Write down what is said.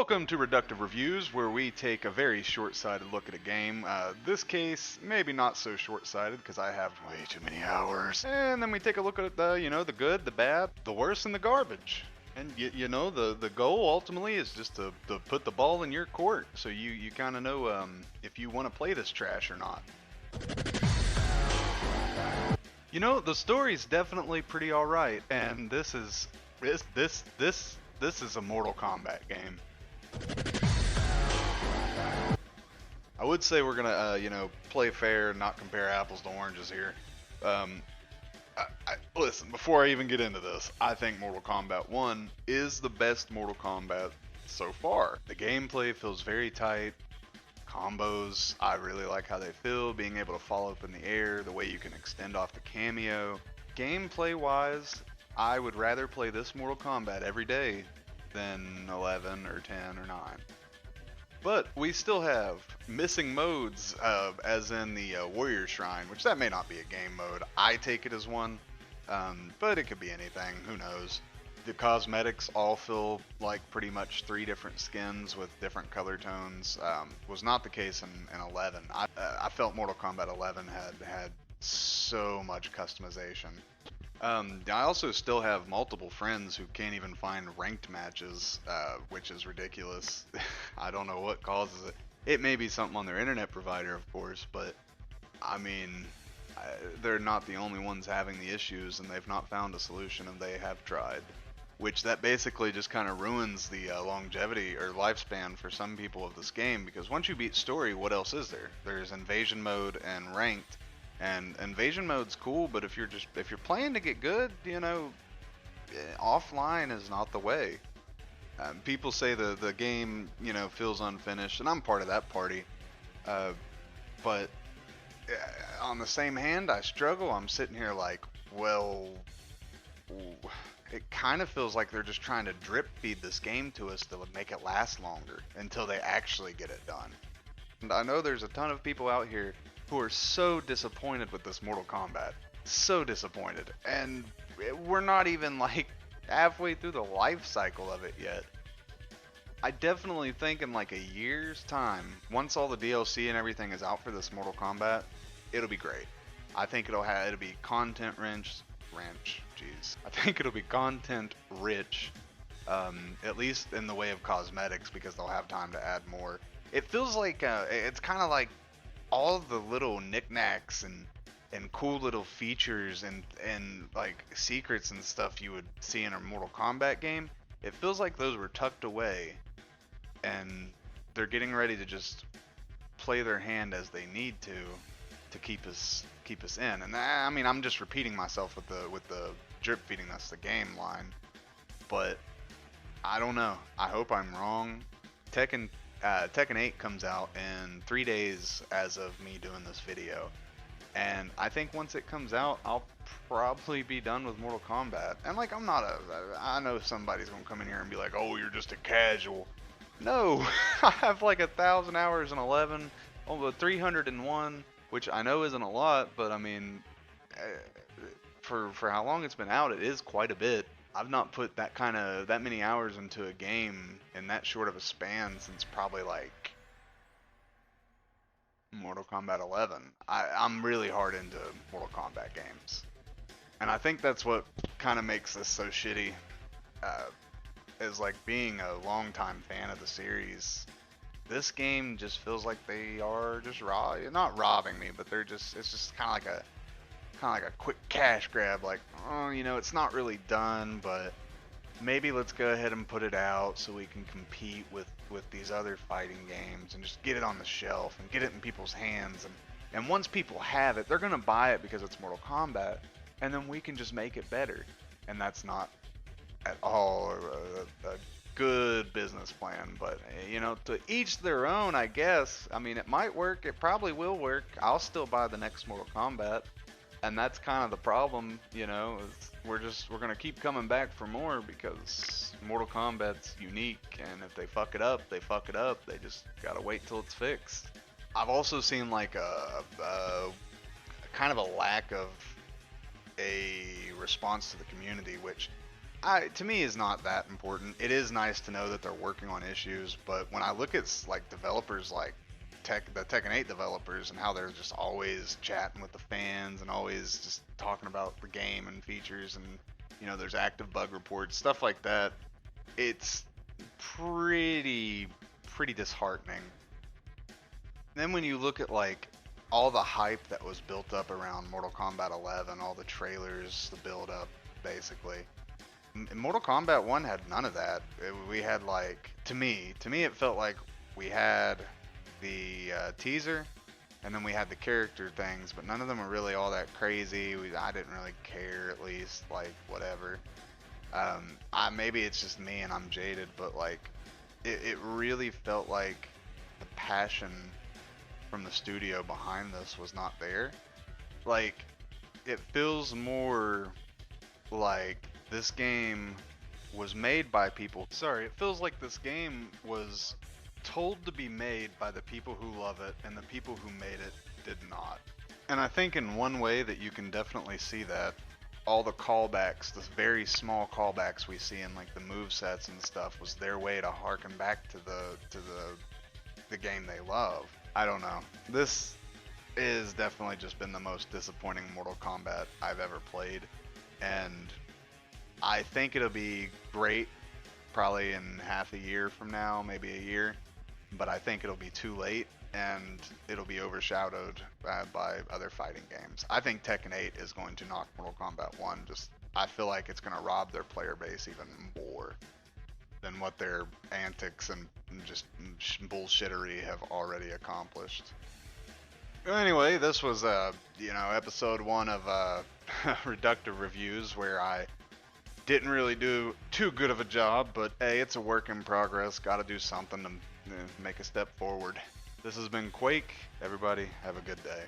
Welcome to Reductive Reviews, where we take a very short-sighted look at a game. This case, maybe not so short-sighted because I have way too many hours. And then we take a look at the good, the bad, the worst, and the garbage. And the goal ultimately is just to put the ball in your court, so you kind of know if you want to play this trash or not. The story's definitely pretty alright, and this is a Mortal Kombat game. I would say we're gonna, play fair and not compare apples to oranges here. Listen, before I even get into this, I think Mortal Kombat 1 is the best Mortal Kombat so far. The gameplay feels very tight. Combos, I really like how they feel, being able to follow up in the air, the way you can extend off the cameo. Gameplay wise, I would rather play this Mortal Kombat every day than 11 or 10 or 9. But we still have missing modes, as in the Warrior Shrine, which that may not be a game mode. I take it as one, but it could be anything, who knows. The cosmetics all feel like pretty much 3 different skins with different color tones. Was not the case in 11. I felt Mortal Kombat 11 had so much customization. I also still have multiple friends who can't even find ranked matches, which is ridiculous. I don't know what causes it. It may be something on their internet provider, of course, but I mean, they're not the only ones having the issues, and they've not found a solution, and they have tried. Which that basically just kind of ruins the longevity or lifespan for some people of this game, because once you beat story, what else is there? There's invasion mode and ranked. And invasion mode's cool, but if you're playing to get good, offline is not the way. People say the game, feels unfinished, and I'm part of that party. But on the same hand, I struggle. I'm sitting here like, well, it kind of feels like they're just trying to drip feed this game to us to make it last longer until they actually get it done. And I know there's a ton of people out here who are so disappointed with this Mortal Kombat. So disappointed. And we're not even like halfway through the life cycle of it yet. I definitely think in like a year's time, once all the DLC and everything is out for this Mortal Kombat, it'll be great. I think it'll be content rich. I think it'll be content rich, at least in the way of cosmetics, because they'll have time to add more. It feels like it's kind of like all the little knickknacks and cool little features and like secrets and stuff you would see in a Mortal Kombat game. It feels like those were tucked away, and they're getting ready to just play their hand as they need to keep us in. And I mean, I'm just repeating myself with the drip feeding us the game line, but I don't know. I hope I'm wrong. Tekken 8 comes out in 3 days as of me doing this video, and I think once it comes out, I'll probably be done with Mortal Kombat. And like, I know somebody's gonna come in here and be like, oh, you're just a casual. No, I have like 1,000 hours in 11, over 301, which I know isn't a lot, but I mean, for how long it's been out, it is quite a bit. I've not put that many hours into a game in that short of a span since probably like Mortal Kombat 11. I'm really hard into Mortal Kombat games, and I think that's what kind of makes this so shitty. Is like, being a longtime fan of the series, this game just feels like they are just not robbing me, but it's just kind of like a quick cash grab, like, oh, it's not really done, but maybe let's go ahead and put it out so we can compete with these other fighting games and just get it on the shelf and get it in people's hands. And once people have it, they're going to buy it because it's Mortal Kombat, and then we can just make it better. And that's not at all a good business plan, but to each their own, I guess. I mean, it might work, it probably will work. I'll still buy the next Mortal Kombat. And that's kind of the problem, we're gonna keep coming back for more because Mortal Kombat's unique, and if they fuck it up, they fuck it up. They just gotta wait till it's fixed. I've also seen like a kind of a lack of a response to the community, which to me is not that important. It is nice to know that they're working on issues, but when I look at like developers like the Tekken 8 developers and how they're just always chatting with the fans and always just talking about the game and features and there's active bug reports, stuff like that. It's pretty disheartening. Then when you look at like all the hype that was built up around Mortal Kombat 11, all the trailers, the build up, basically. Mortal Kombat 1 had none of that. We had like, to me it felt like we had the teaser, and then we had the character things, but none of them were really all that crazy. I didn't really care, at least, like, whatever. Maybe it's just me and I'm jaded, but like, it really felt like the passion from the studio behind this was not there. Like, it feels more like this game was made by people. Sorry, it feels like this game was told to be made by the people who love it, and the people who made it did not. And I think in one way that you can definitely see that, all the callbacks, the very small callbacks we see in like the move sets and stuff, was their way to harken back to the game they love. I don't know. This is definitely just been the most disappointing Mortal Kombat I've ever played, and I think it'll be great probably in half a year from now, maybe a year, but I think it'll be too late and it'll be overshadowed by other fighting games. I think Tekken 8 is going to knock Mortal Kombat 1. I feel like it's going to rob their player base even more than what their antics and just bullshittery have already accomplished. Anyway, this was episode 1 of Reductive Reviews, where I didn't really do too good of a job, but hey, it's a work in progress. Gotta do something to make a step forward. This has been Quake. Everybody, have a good day.